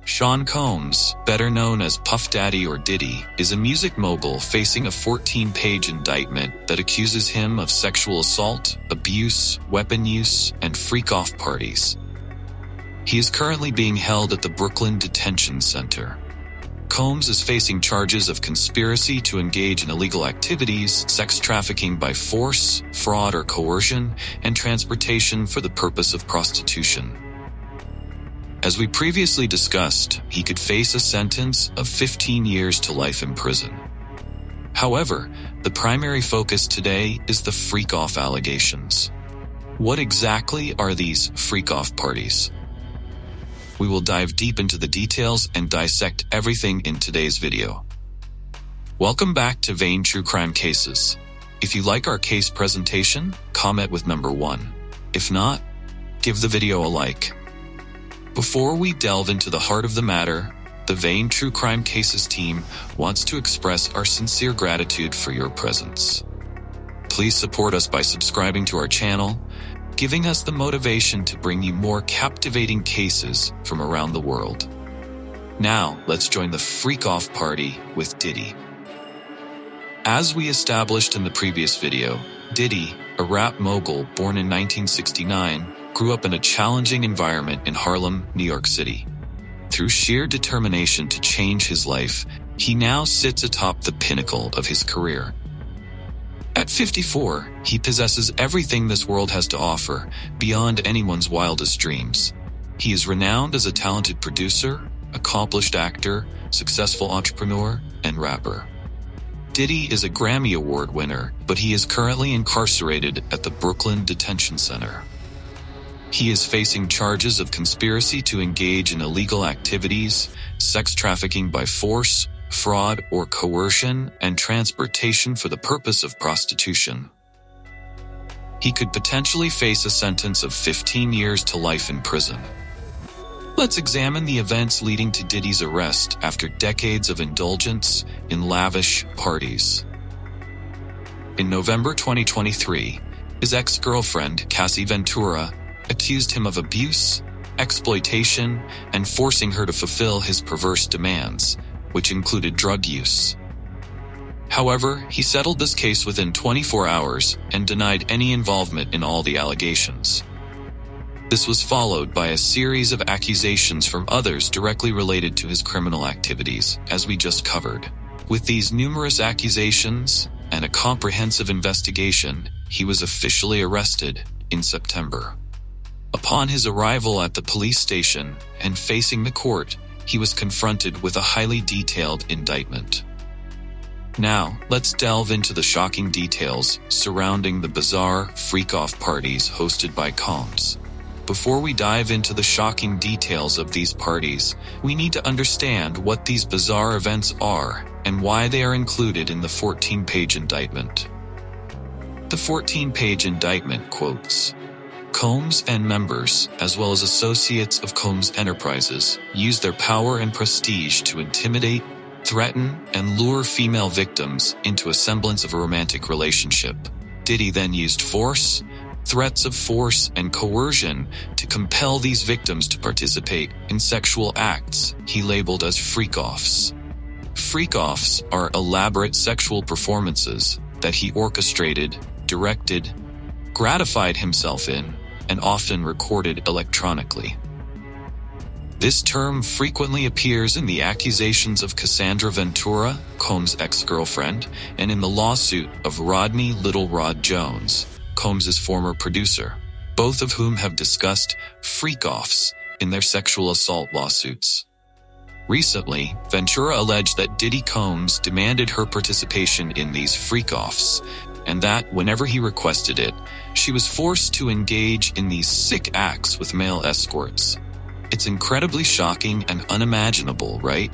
Sean Combs, better known as Puff Daddy or Diddy, is a music mogul facing a 14-page indictment that accuses him of sexual assault, abuse, weapon use, and freak-off parties. He is currently being held at the Brooklyn Detention Center. Combs is facing charges of conspiracy to engage in illegal activities, sex trafficking by force, fraud or coercion, and transportation for the purpose of prostitution. As we previously discussed, he could face a sentence of 15 years to life in prison. However, the primary focus today is the freak-off allegations. What exactly are these freak-off parties? We will dive deep into the details and dissect everything in today's video. Welcome back to Vane True Crime Cases. If you like our case presentation, comment with number 1. If not, give the video a like. Before we delve into the heart of the matter, the Vane True Crime Cases team wants to express our sincere gratitude for your presence. Please support us by subscribing to our channel, giving us the motivation to bring you more captivating cases from around the world. Now, let's join the freak-off party with Diddy. As we established in the previous video, Diddy, a rap mogul born in 1969, grew up in a challenging environment in Harlem, New York City. Through sheer determination to change his life, he now sits atop the pinnacle of his career. At 54, he possesses everything this world has to offer, beyond anyone's wildest dreams. He is renowned as a talented producer, accomplished actor, successful entrepreneur, and rapper. Diddy is a Grammy Award winner, but he is currently incarcerated at the Brooklyn Detention Center. He is facing charges of conspiracy to engage in illegal activities, sex trafficking by force, fraud or coercion, and transportation for the purpose of prostitution. He could potentially face a sentence of 15 years to life in prison. Let's examine the events leading to Diddy's arrest after decades of indulgence in lavish parties. In November 2023, his ex-girlfriend, Cassie Ventura, accused him of abuse, exploitation, and forcing her to fulfill his perverse demands, which included drug use. However, he settled this case within 24 hours and denied any involvement in all the allegations. This was followed by a series of accusations from others directly related to his criminal activities, as we just covered. With these numerous accusations and a comprehensive investigation, he was officially arrested in September. Upon his arrival at the police station and facing the court, he was confronted with a highly detailed indictment. Now, let's delve into the shocking details surrounding the bizarre freak-off parties hosted by Combs. Before we dive into the shocking details of these parties, we need to understand what these bizarre events are and why they are included in the 14-page indictment. The 14-page indictment quotes, "Combs and members, as well as associates of Combs Enterprises, used their power and prestige to intimidate, threaten, and lure female victims into a semblance of a romantic relationship. Diddy then used force, threats of force, and coercion to compel these victims to participate in sexual acts he labeled as freak-offs. Freak-offs are elaborate sexual performances that he orchestrated, directed, gratified himself in, and often recorded electronically. This term frequently appears in the accusations of Cassandra Ventura, Combs' ex-girlfriend, and in the lawsuit of Rodney Little Rod Jones, Combs' former producer, both of whom have discussed freak-offs in their sexual assault lawsuits. Recently, Ventura alleged that Diddy Combs demanded her participation in these freak-offs, and that whenever he requested it, she was forced to engage in these sick acts with male escorts. It's incredibly shocking and unimaginable, right?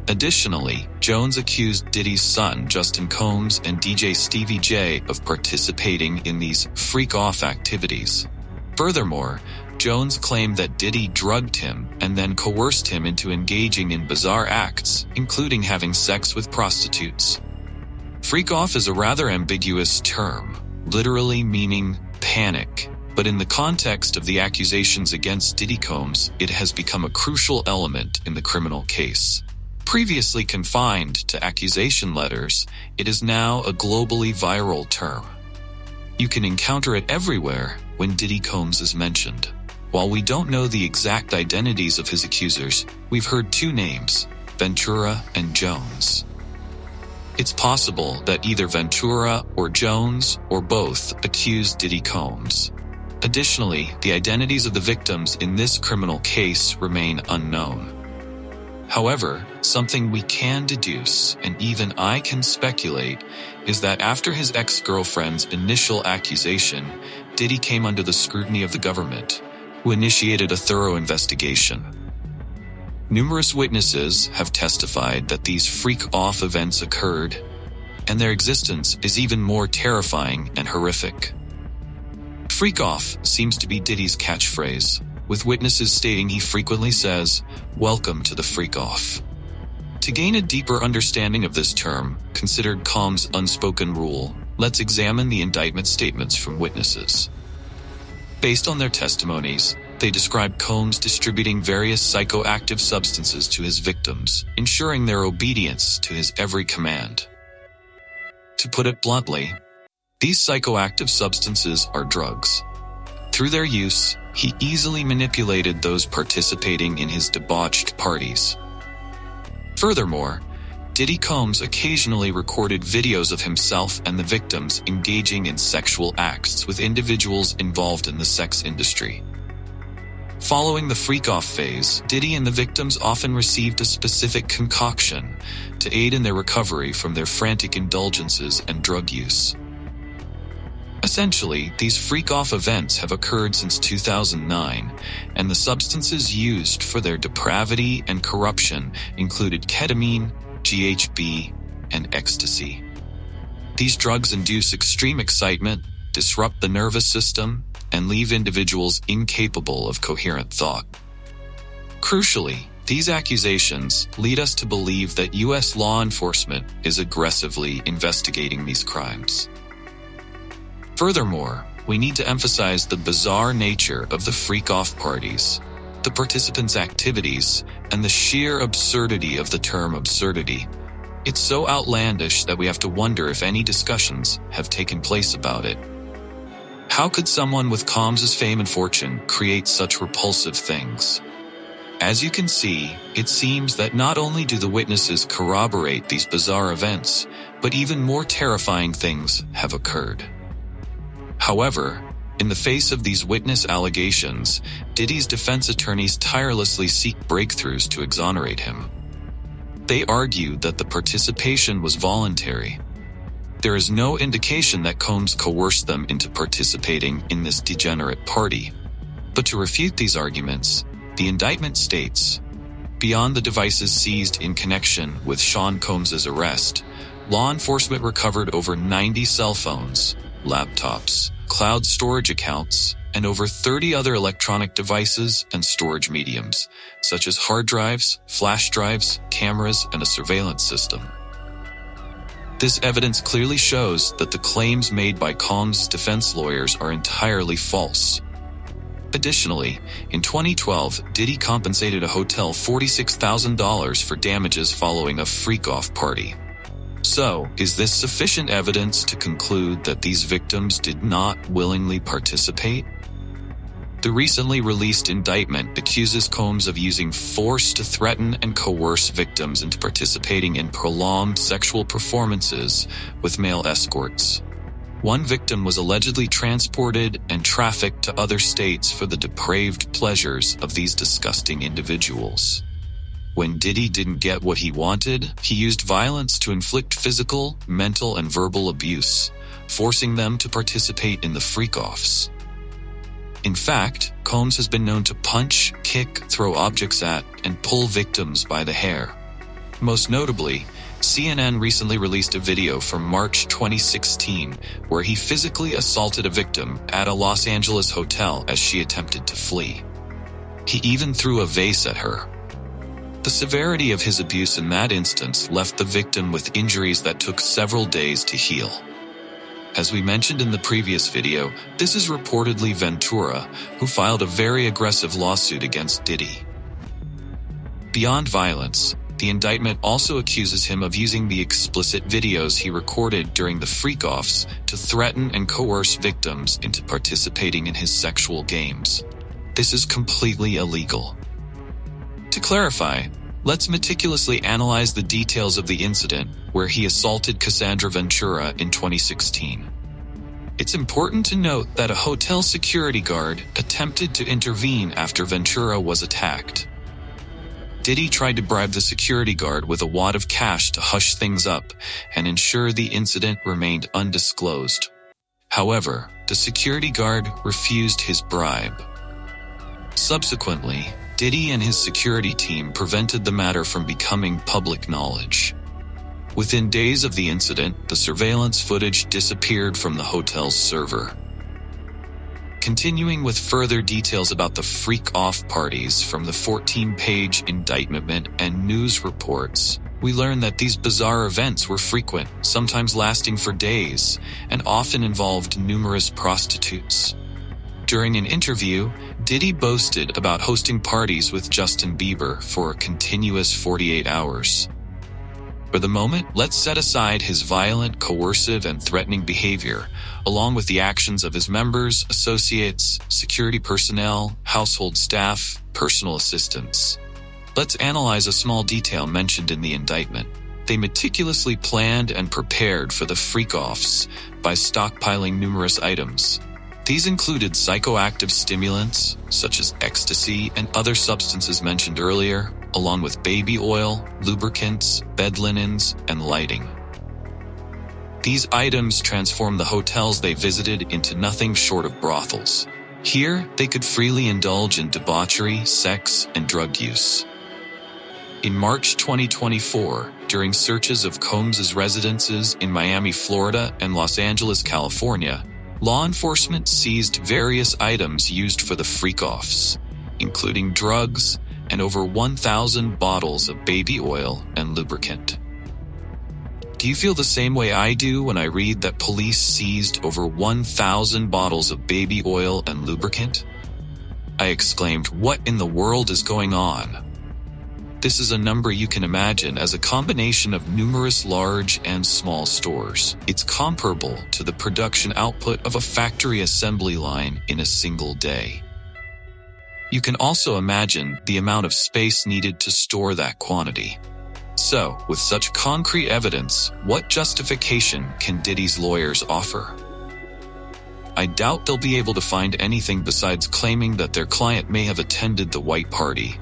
Additionally, Jones accused Diddy's son, Justin Combs, and DJ Stevie J of participating in these freak-off activities. Furthermore, Jones claimed that Diddy drugged him and then coerced him into engaging in bizarre acts, including having sex with prostitutes. Freak-off is a rather ambiguous term, literally meaning panic, but in the context of the accusations against Diddy Combs, it has become a crucial element in the criminal case. Previously confined to accusation letters, it is now a globally viral term. You can encounter it everywhere when Diddy Combs is mentioned. While we don't know the exact identities of his accusers, we've heard two names, Ventura and Jones. It's possible that either Ventura or Jones or both accused Diddy Combs. Additionally, the identities of the victims in this criminal case remain unknown. However, something we can deduce, and even I can speculate, is that after his ex-girlfriend's initial accusation, Diddy came under the scrutiny of the government, who initiated a thorough investigation. Numerous witnesses have testified that these freak-off events occurred, and their existence is even more terrifying and horrific. Freak-off seems to be Diddy's catchphrase, with witnesses stating he frequently says, "Welcome to the freak-off." To gain a deeper understanding of this term, considered Combs' unspoken rule, let's examine the indictment statements from witnesses. Based on their testimonies, they describe Combs distributing various psychoactive substances to his victims, ensuring their obedience to his every command. To put it bluntly, these psychoactive substances are drugs. Through their use, he easily manipulated those participating in his debauched parties. Furthermore, Diddy Combs occasionally recorded videos of himself and the victims engaging in sexual acts with individuals involved in the sex industry. Following the freak-off phase, Diddy and the victims often received a specific concoction to aid in their recovery from their frantic indulgences and drug use. Essentially, these freak-off events have occurred since 2009, and the substances used for their depravity and corruption included ketamine, GHB, and ecstasy. These drugs induce extreme excitement, disrupt the nervous system, and leave individuals incapable of coherent thought. Crucially, these accusations lead us to believe that U.S. law enforcement is aggressively investigating these crimes. Furthermore, we need to emphasize the bizarre nature of the freak-off parties, the participants' activities, and the sheer absurdity of the term absurdity. It's so outlandish that we have to wonder if any discussions have taken place about it. How could someone with Combs' fame and fortune create such repulsive things? As you can see, it seems that not only do the witnesses corroborate these bizarre events, but even more terrifying things have occurred. However, in the face of these witness allegations, Diddy's defense attorneys tirelessly seek breakthroughs to exonerate him. They argue that the participation was voluntary. There is no indication that Combs coerced them into participating in this degenerate party. But to refute these arguments, the indictment states, beyond the devices seized in connection with Sean Combs' arrest, law enforcement recovered over 90 cell phones, laptops, cloud storage accounts, and over 30 other electronic devices and storage mediums, such as hard drives, flash drives, cameras, and a surveillance system. This evidence clearly shows that the claims made by Combs' defense lawyers are entirely false. Additionally, in 2012, Diddy compensated a hotel $46,000 for damages following a freak-off party. So, is this sufficient evidence to conclude that these victims did not willingly participate? The recently released indictment accuses Combs of using force to threaten and coerce victims into participating in prolonged sexual performances with male escorts. One victim was allegedly transported and trafficked to other states for the depraved pleasures of these disgusting individuals. When Diddy didn't get what he wanted, he used violence to inflict physical, mental, and verbal abuse, forcing them to participate in the freak-offs. In fact, Combs has been known to punch, kick, throw objects at, and pull victims by the hair. Most notably, CNN recently released a video from March 2016 where he physically assaulted a victim at a Los Angeles hotel as she attempted to flee. He even threw a vase at her. The severity of his abuse in that instance left the victim with injuries that took several days to heal. As we mentioned in the previous video, this is reportedly Ventura, who filed a very aggressive lawsuit against Diddy. Beyond violence, the indictment also accuses him of using the explicit videos he recorded during the freak-offs to threaten and coerce victims into participating in his sexual games. This is completely illegal. To clarify, let's meticulously analyze the details of the incident where he assaulted Cassandra Ventura in 2016. It's important to note that a hotel security guard attempted to intervene after Ventura was attacked. Diddy tried to bribe the security guard with a wad of cash to hush things up and ensure the incident remained undisclosed. However, the security guard refused his bribe. Subsequently, Diddy and his security team prevented the matter from becoming public knowledge. Within days of the incident, the surveillance footage disappeared from the hotel's server. Continuing with further details about the freak-off parties from the 14-page indictment and news reports, we learn that these bizarre events were frequent, sometimes lasting for days, and often involved numerous prostitutes. During an interview, Diddy boasted about hosting parties with Justin Bieber for a continuous 48 hours. For the moment, let's set aside his violent, coercive, and threatening behavior, along with the actions of his members, associates, security personnel, household staff, personal assistants. Let's analyze a small detail mentioned in the indictment. They meticulously planned and prepared for the freak-offs by stockpiling numerous items. These included psychoactive stimulants, such as ecstasy and other substances mentioned earlier, along with baby oil, lubricants, bed linens, and lighting. These items transformed the hotels they visited into nothing short of brothels. Here, they could freely indulge in debauchery, sex, and drug use. In March 2024, during searches of Combs's residences in Miami, Florida, and Los Angeles, California, law enforcement seized various items used for the freak-offs, including drugs and over 1,000 bottles of baby oil and lubricant. Do you feel the same way I do when I read that police seized over 1,000 bottles of baby oil and lubricant? I exclaimed, "What in the world is going on?" This is a number you can imagine as a combination of numerous large and small stores. It's comparable to the production output of a factory assembly line in a single day. You can also imagine the amount of space needed to store that quantity. So, with such concrete evidence, what justification can Diddy's lawyers offer? I doubt they'll be able to find anything besides claiming that their client may have attended the white party,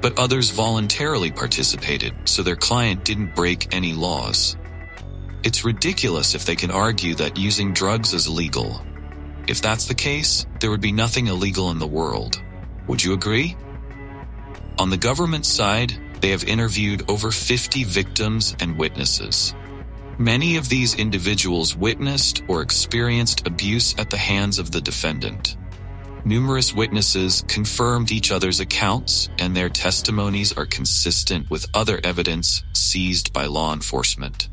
but others voluntarily participated, so their client didn't break any laws. It's ridiculous if they can argue that using drugs is legal. If that's the case, there would be nothing illegal in the world. Would you agree? On the government side, they have interviewed over 50 victims and witnesses. Many of these individuals witnessed or experienced abuse at the hands of the defendant. Numerous witnesses confirmed each other's accounts, and their testimonies are consistent with other evidence seized by law enforcement.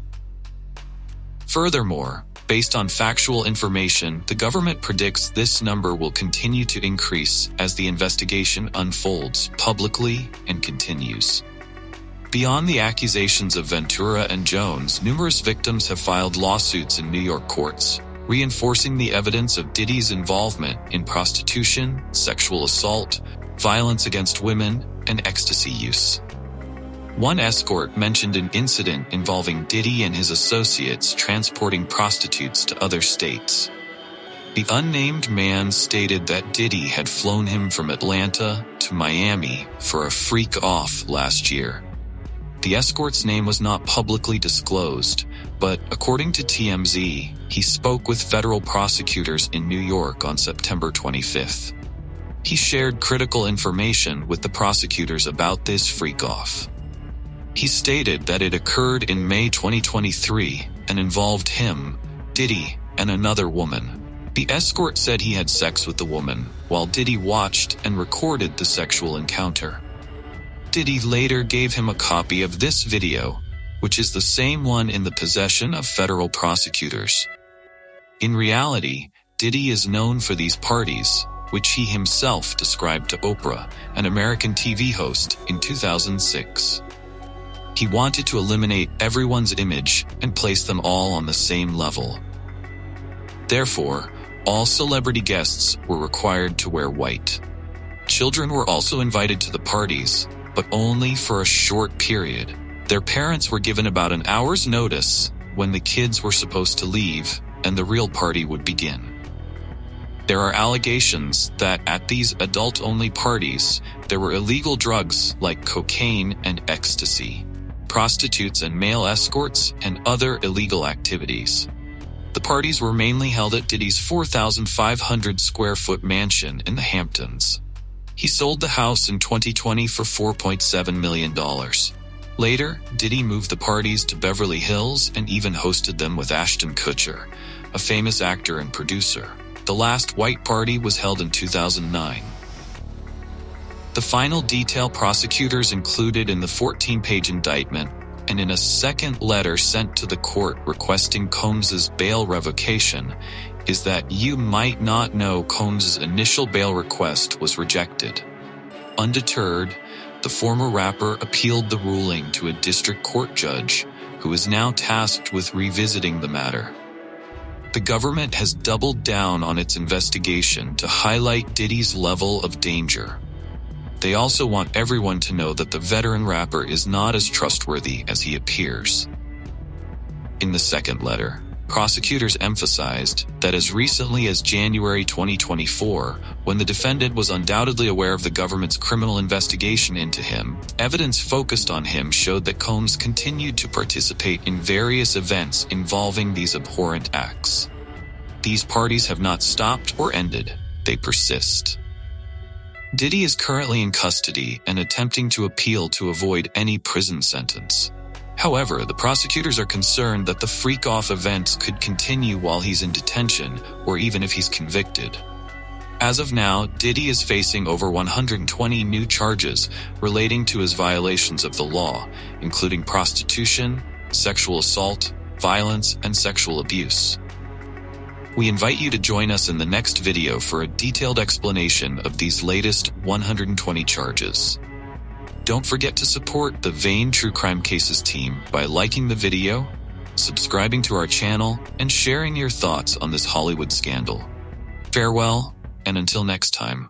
Furthermore, based on factual information, the government predicts this number will continue to increase as the investigation unfolds publicly and continues. Beyond the accusations of Ventura and Jones, numerous victims have filed lawsuits in New York courts, reinforcing the evidence of Diddy's involvement in prostitution, sexual assault, violence against women, and ecstasy use. One escort mentioned an incident involving Diddy and his associates transporting prostitutes to other states. The unnamed man stated that Diddy had flown him from Atlanta to Miami for a freak-off last year. The escort's name was not publicly disclosed, but according to TMZ, he spoke with federal prosecutors in New York on September 25th. He shared critical information with the prosecutors about this freak-off. He stated that it occurred in May 2023 and involved him, Diddy, and another woman. The escort said he had sex with the woman, while Diddy watched and recorded the sexual encounter. Diddy later gave him a copy of this video, which is the same one in the possession of federal prosecutors. In reality, Diddy is known for these parties, which he himself described to Oprah, an American TV host, in 2006. He wanted to eliminate everyone's image and place them all on the same level. Therefore, all celebrity guests were required to wear white. Children were also invited to the parties, but only for a short period. Their parents were given about an hour's notice when the kids were supposed to leave and the real party would begin. There are allegations that at these adult-only parties, there were illegal drugs like cocaine and ecstasy, prostitutes and male escorts, and other illegal activities. The parties were mainly held at Diddy's 4,500 square foot mansion in the Hamptons. He sold the house in 2020 for $4.7 million. Later, Diddy moved the parties to Beverly Hills and even hosted them with Ashton Kutcher, a famous actor and producer. The last white party was held in 2009. The final detail prosecutors included in the 14-page indictment and in a second letter sent to the court requesting Combs's bail revocation is that you might not know Combs's initial bail request was rejected. Undeterred, the former rapper appealed the ruling to a district court judge who is now tasked with revisiting the matter. The government has doubled down on its investigation to highlight Diddy's level of danger. They also want everyone to know that the veteran rapper is not as trustworthy as he appears. In the second letter, prosecutors emphasized that as recently as January 2024, when the defendant was undoubtedly aware of the government's criminal investigation into him, evidence focused on him showed that Combs continued to participate in various events involving these abhorrent acts. These parties have not stopped or ended, they persist. Diddy is currently in custody and attempting to appeal to avoid any prison sentence. However, the prosecutors are concerned that the freak-off events could continue while he's in detention or even if he's convicted. As of now, Diddy is facing over 120 new charges relating to his violations of the law, including prostitution, sexual assault, violence, and sexual abuse. We invite you to join us in the next video for a detailed explanation of these latest 120 charges. Don't forget to support the Vane True Crime Cases team by liking the video, subscribing to our channel, and sharing your thoughts on this Hollywood scandal. Farewell, and until next time.